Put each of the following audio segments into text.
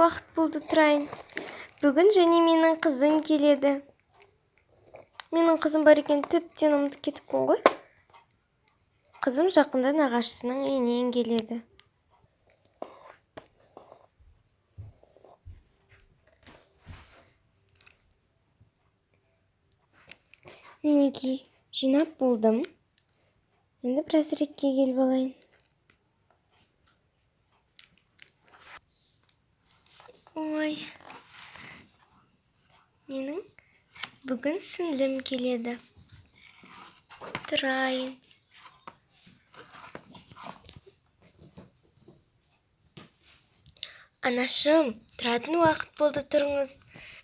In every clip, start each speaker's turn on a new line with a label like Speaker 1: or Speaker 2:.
Speaker 1: уақыт болды тұрайын. Бүгін және менің қызым келеді. Менің қызым бар екен, тіптен ұмытып кетіппін ғой. Қызым жақында нағашысының үйінен келеді. Мінекей, жинап болдым. Енді біраз ретке келіп алайын. Ой, менің бүгін сіңлім келеді. Тұрайын. Анашым, тұратын уақыт болды, тұрыңыз.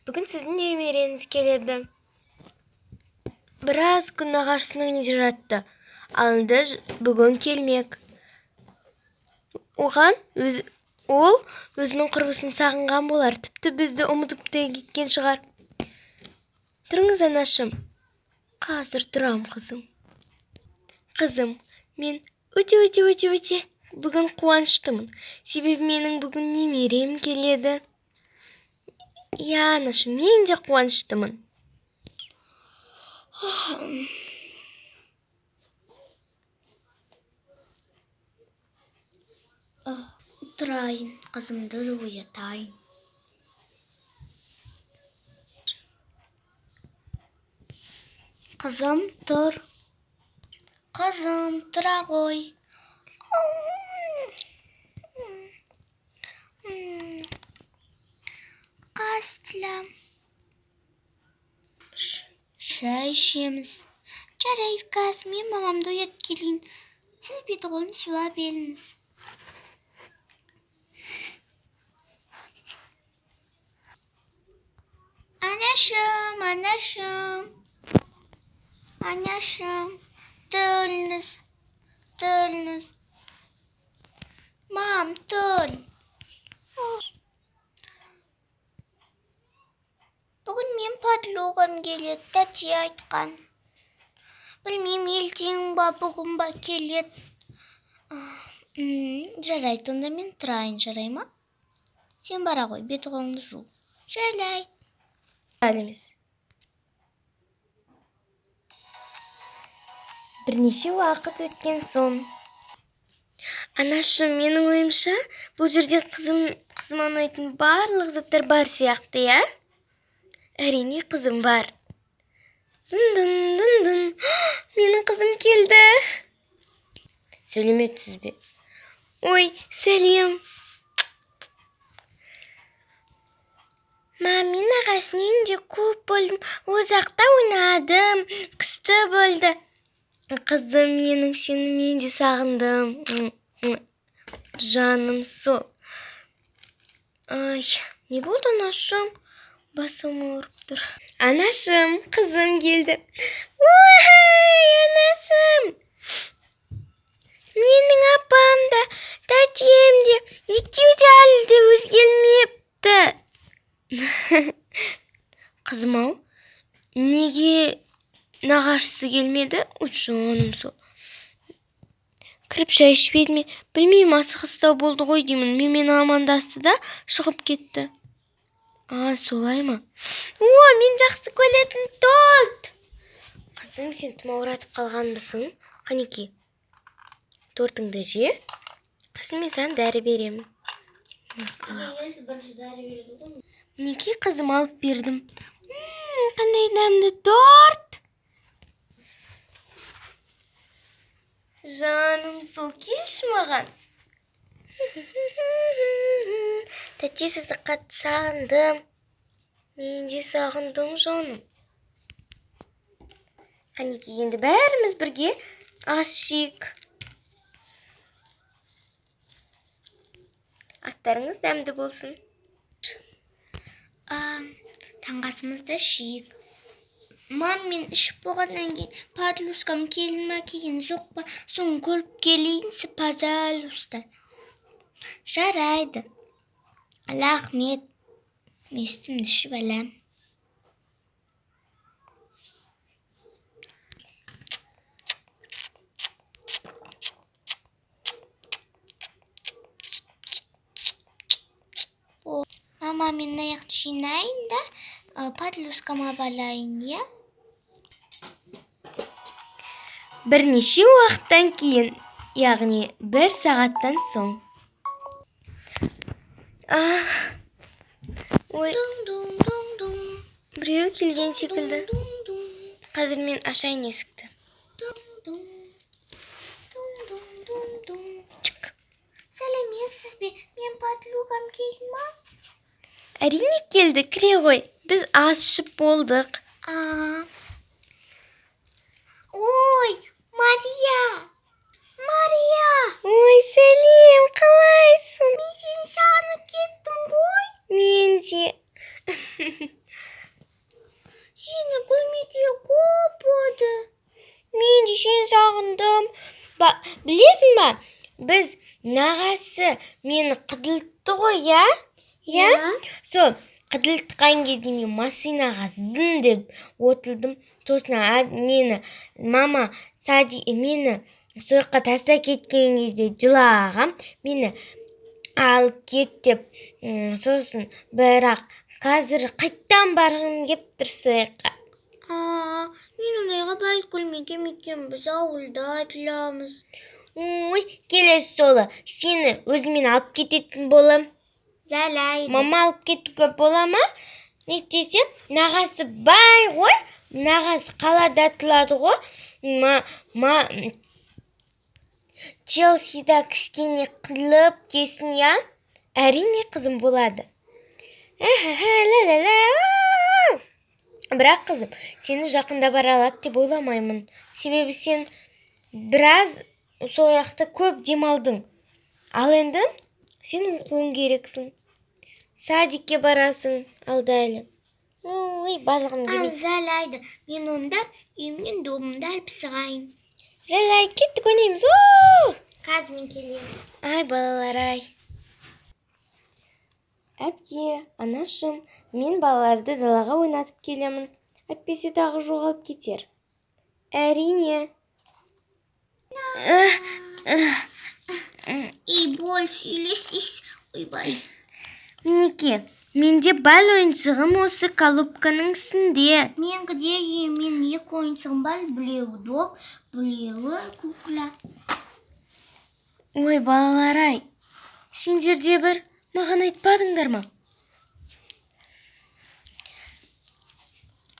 Speaker 1: Бүгін сіздің немереңіз келеді. Біраз күн нағашысының үйінде жатты. Алынды бүгін келмек. Ол өзінің құрбысын сағынған болар. Тіпті бізді ұмытып та кеткен шығар. Тұрыңыз, анашым. Қазір тұрам, қызым. Қызым, мен өте бүгін қуаныштымын. Себебі менің бүгін немерем келеді. Я, анашым, мен де қуаныштымын.
Speaker 2: Тұрайын, қызымды оятайын. Қызым, тұр. Қызым, тұра ғой. Қастылам. Шай ішеміз. Жарайды, қазір мен мамамды оятып келейін. Сіз беті қолын суа беріңіз. Анашым, төліңіз. Мам, төл. Бүгін мен подлогам келеді, тәте айтқан. Білмейм, ертең ба, бүгін ба келеді. Жарайды, онда мен тұрайын, жарай ма? Сен бара ғой, беті қолыңды жу. Жарайды.
Speaker 1: Әлеміз. Бірнеше уақыт өткен соң. Анашым, менің ойымша, бұл жерде қызыма ұнайтын барлық заттар бар сияқты, я? Әрине, қызым бар. Дын. Менің қызым келді. Сәлемет бе? Ой, сәлем. Мам, мен ағасының үйінде көп болдым. Ұзақта ойнадым. Күшті болды. Қызым, менің сені мен де сағындым. Жаным сол. Ай, не болды, анашым? Басым ауырып тұр. Анашым, қызым келді. Ой, анашым. Менің апам да, тәтем де, екеуі де әлі де өзгермепті. Қызым-ау, неге нағашысы келмеді? Жаным сол. Кіріп шай ішпеді ме? Білмеймін, асығыстау болды ғой деймін. Менімен амандасты да шығып кетті. Солай ма? Мен жақсы көретін торт. Қызым, сен тым ауыратып қалғанбысың? Қанеки, тортыңды же. Сосын мен саған дәрі беремін. Мінекей, қызым, алып бердім. Қандай дәмді торт. Жаным сол, келші маған. Тәте, сізді қатты сағындым. Мен де сағындым, жаным. Қанеки, енді бәріміз бірге ас ішейік. Астарыңыз дәмді болсын.
Speaker 2: Таңғасымызда ішейік. Мам, мен ішіп болғаннан кейін подлюскам келін ма, келген жоқ па, соны көріп келейін, пожалуйста. Жарайды. Рахмет. Мен үстімді ішіп алам. шамамен аяқ жинайын да подружкама балайын, иә?
Speaker 1: Бірнеше уақыттан кейін, яғни 1 сағаттан соң. Ой, біреу келген секілді. Қазір мен ашайын есікті. Чық.
Speaker 2: Сәлеметсіз бе? Мен подругам келді ма?
Speaker 1: Әрине келді, кіре ғой. Біз ас ішіп болдық.
Speaker 2: Ой, Мария! Мария!
Speaker 1: Ой, сәлем, қалайсың?
Speaker 2: Мен сені сағынып кеттім ғой.
Speaker 1: Мен де.
Speaker 2: Сені көрмеге көп болды.
Speaker 1: Мен де сені сағындым. Білесің ба? Біз нағасы мені қыдылтты ғой, я? Я? Сол, қыдылтқан кезде мен машинаға зын деп отырдым. Сосын мені мама мені сойыққа таста кеткен кезде жылағам. Мені алып кет деп. Сосын бірақ қазір қайттан барғым кеп тұр сойыққа.
Speaker 2: Мен ондайға бәл көрмеген екен, біз ауылда тұрамыз.
Speaker 1: Ой, келесі жолы сені өзімен алып кететін болам.
Speaker 2: Жарайды.
Speaker 1: Мама алып кетуге бола ма? Не десем, нағасы бай ғой, нағасы қалада тұрады ғой. Челсида кішкене қылып кесін, я? Әрине қызым болады. Бірақ қызым, сені жақында бара алады деп ойламаймын. Себебі сен біраз сояқты көп демалдың. Ал енді сен оқуың керексің. Садикке барасың, алда әлі. Ой, барлығым келмейді.
Speaker 2: Жарайды. Мен онда үйімнен домымды алып шығайын.
Speaker 1: Жарайды, кеттік, ойнаймыз.
Speaker 2: Қазір мен келемін.
Speaker 1: Ай, балалар, ай. Әпке, анашым, мен балаларды далаға ойнатып келемін. Әтпесе тағы жоғалып кетер. Әрине.
Speaker 2: Больше үйлесіз. Ойбай.
Speaker 1: Мінеке, менде бал ойыншығым осы колубканың үстінде.
Speaker 2: Менгідегі мен 2 ойыншығым бар, біреуі доп, біреуі кукла.
Speaker 1: Ой, балалар, ай. Сендерде бір маған айтпадыңдар ма?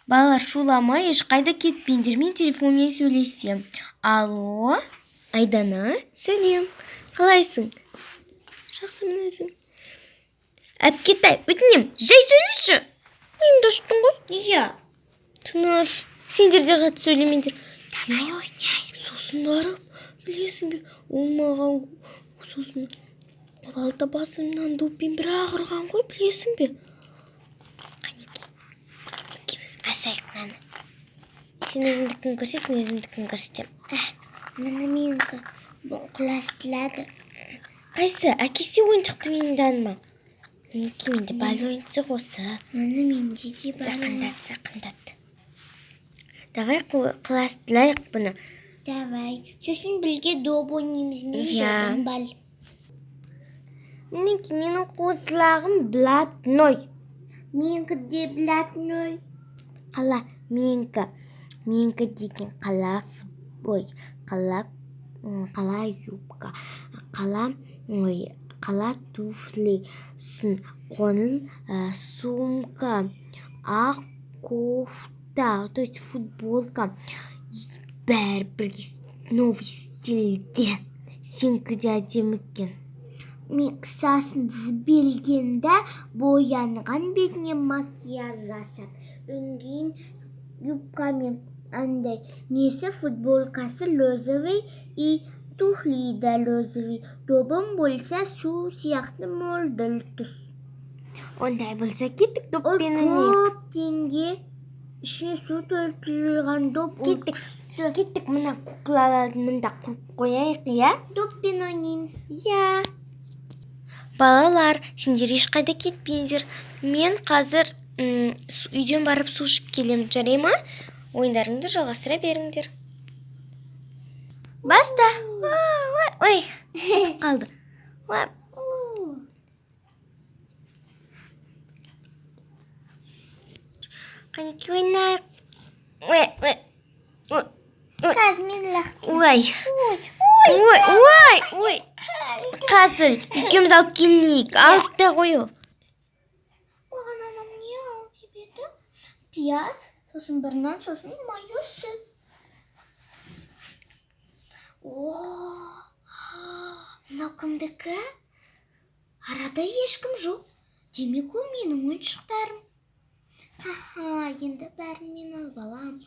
Speaker 1: Балалар, шуламай, ешқайда кетпеңдер, мен телефонмен сөйлесем. Алло, Айдана, сәлем. Қалайсың? Жақсымын өзің. Әпкетай, өтінем, жай сөйлеші. Ұйымдаштың ғой?
Speaker 2: Иә.
Speaker 1: Тыныш, сендер де қатты сөйлемеңдер.
Speaker 2: Давай ойнайық.
Speaker 1: Сосын барып, білесің бе, ол маған сосын алты басымнан доппен бір ағырған ғой, білесің бе? Қанеки, екеуміз ашайық мынаны. Сен өзіңдікін көрсет, мен өзімдікін көрсетем.
Speaker 2: Мені менікі құластылады.
Speaker 1: Қайсы, әкесі ойыншықты менің даныма. Мінеки, менде бал ойыншық осы.
Speaker 2: Мені менде де бар.
Speaker 1: Сақындат. Давай құластылайық бұны.
Speaker 2: Давай. Сосын білге доп ойнаймыз.
Speaker 1: Иә.
Speaker 2: Мен бал.
Speaker 1: Мінеки, менің қосылағым блатной.
Speaker 2: Менікі де блатной.
Speaker 1: Қала, менікі деген қала футбол, қала юбка, қала туфли, қоңыл сумка, ақ кофта, то есть футболка, бәрі бірге новый стильде. Сенікі де әдемі екен.
Speaker 2: Мен қысасын белгенде боянған бетіне макияж жасап, өңген юбкамен андай несі футболкасы розовый и туфли да розовый. Добым болса су сияқты мөлдір түс.
Speaker 1: Ондай болса кеттік доппен ойнайық.
Speaker 2: Көп теңге ішіне су толтырылған доп.
Speaker 1: Кеттік, мына куклаларды мында қойып қояйық, я?
Speaker 2: Доппен ойнаймыз.
Speaker 1: Я. Балалар, сендер ешқайда кетпеңдер. Мен қазір үйден барып су ішіп келем, жарай ма? Ойындарыңды жалғастыра беріңдер. Баста. Ой, кетіп қалды. Қанекей ойнайық. Ой.
Speaker 2: Қазмеллах.
Speaker 1: Ой. Қазір екеуміз алып келейік. Алыста қою.
Speaker 2: Оған анам не алып еді? Пияз, сосын бір нан, сосын майо сүт. Мынау кімдікі? Арада ешкім жоқ. Демек ол менің ойыншықтарым. Енді бәрін мен алып алам.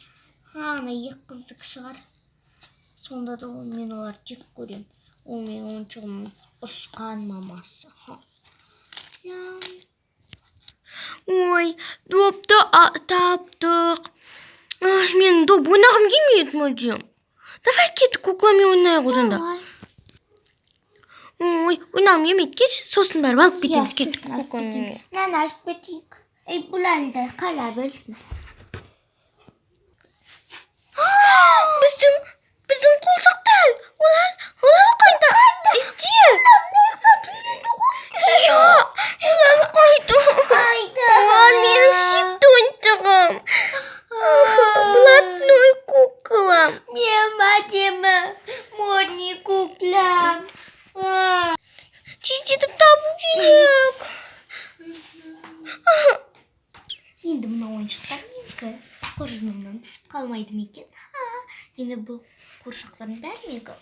Speaker 2: Ана екі қыздық шығар. Сонда да мен олар жек көрем. Ол менің ойыншығым ұрысқан мамасы.
Speaker 1: Ой, допты таптық. Мен доп ойнағым келмейді мүлдем. Давай кеттік кукламен ойнайық одан да. Ой, ойнағым келмейді. Кетші, сосын бәріп алып кетеміз. Кеттік кукламен.
Speaker 2: Нан алып кетейік. Бұл әлді қала бөлсін.
Speaker 1: Біздің қолшықтар. Олар қайда? Ізде. Олар қайда? Олар менің сүйікті ойыншығым. Блатной куклам.
Speaker 2: Мема, модный куклам.
Speaker 1: Тездетіп табу керек.
Speaker 2: Енді мына ойыншықтар менікі. Қоржынымнан түсіп қалмайды ма екен? Енді бұл қоршақтардың бәрі менікі.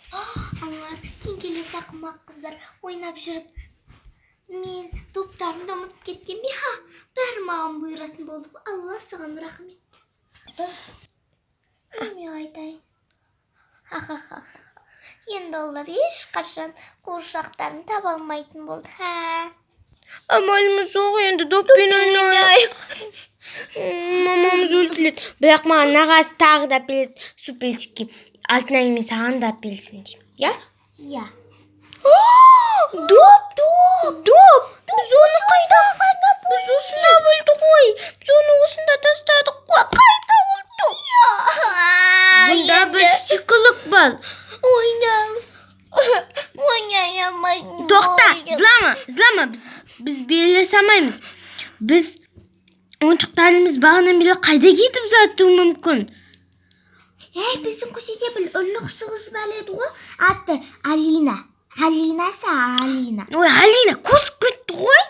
Speaker 2: Аналар кеңкелес ақымақ қыздар ойнап жүріп, мен топтарымды ұмытып кеткен бе? Бәрі маған бұйыратын болды. Алла саған рахмет. Неме айтайын? Енді олар ешқашан қуыршақтарын таба алмайтын болды.
Speaker 1: Амалымыз жоқ, енді доппен ойнайық. Мамамыз өлтіреді. Бірақ маған нағасы тағы да әпереді супельчикке. Алтынай мен саған да әперілсін деймін. Я?
Speaker 2: Я.
Speaker 1: Доп! Біз оны қайда? Біз осында білді ғой. Біз оны осында тастадық қой. Қайда ол доп? Бұнда бір шикілік бар.
Speaker 2: Ойнай алмаймын.
Speaker 1: Тоқта, злама. Біз белес алмаймыз. Біз ойыншықтарымыз бағынан бері қайда кетіп жатуы мүмкін?
Speaker 2: Біздің көшеде бір ұрлық сұғыз бәледі ғой. Аты Алина. Алина.
Speaker 1: Ой, Алина, көшіп кетті ғой.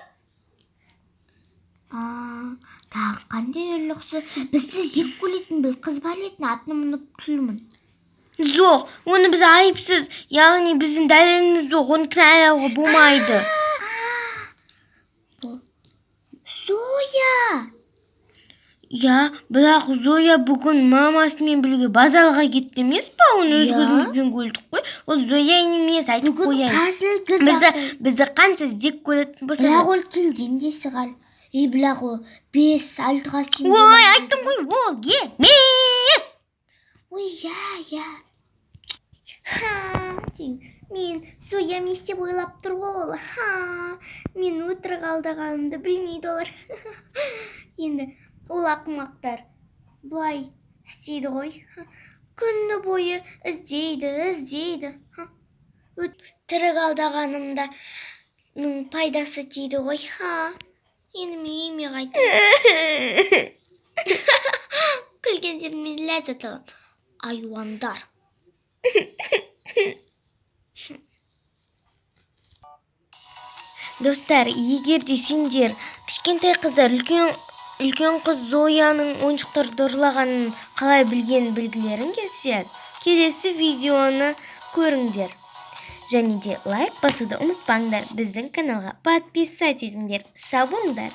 Speaker 2: Тағы қандай ұрлықсы? Бізді жек көретін бір қыз бәлетін атын ұмытып тұрмын.
Speaker 1: Жоқ, оны біз айыпсыз, яғни біздің дәлеліміз жоқ, оны кінәлауға болмайды.
Speaker 2: Зоя!
Speaker 1: Я, бірақ Зоя бүгін мамасымен бірге базарға кетті емес па? Оны өз көзімізбен көрдік қой. Ол Зоя емес, айтып қояйын. Бізді қансыз жек көретін болса.
Speaker 2: Бірақ ол келген десі қал. Бірақ ол 5-6-ға сен.
Speaker 1: Ой, айттым ғой, ол емес.
Speaker 2: Ой, я. Мен Зоя месе ойлап тұр ол. Мен өтірік алдағанымды білмейді олар. Енді ол ақымақтар бұлай істейді ғой. Күні бойы іздейді. Өтірік алдағанымның пайдасы тиді ғой. Енді мен үйіме қайтам. Күлгендермен ләззат алам. Айуандар.
Speaker 1: Достар, егер де сендер кішкентай қыздар үлкен қыз Зояның ойыншықтарды ұрлағанын қалай білгілерің келсе, келесі видеоны көріңдер. Және де лайк басуды ұмытпаңдар. Біздің каналға подписать етіңдер. Сау болыңдар.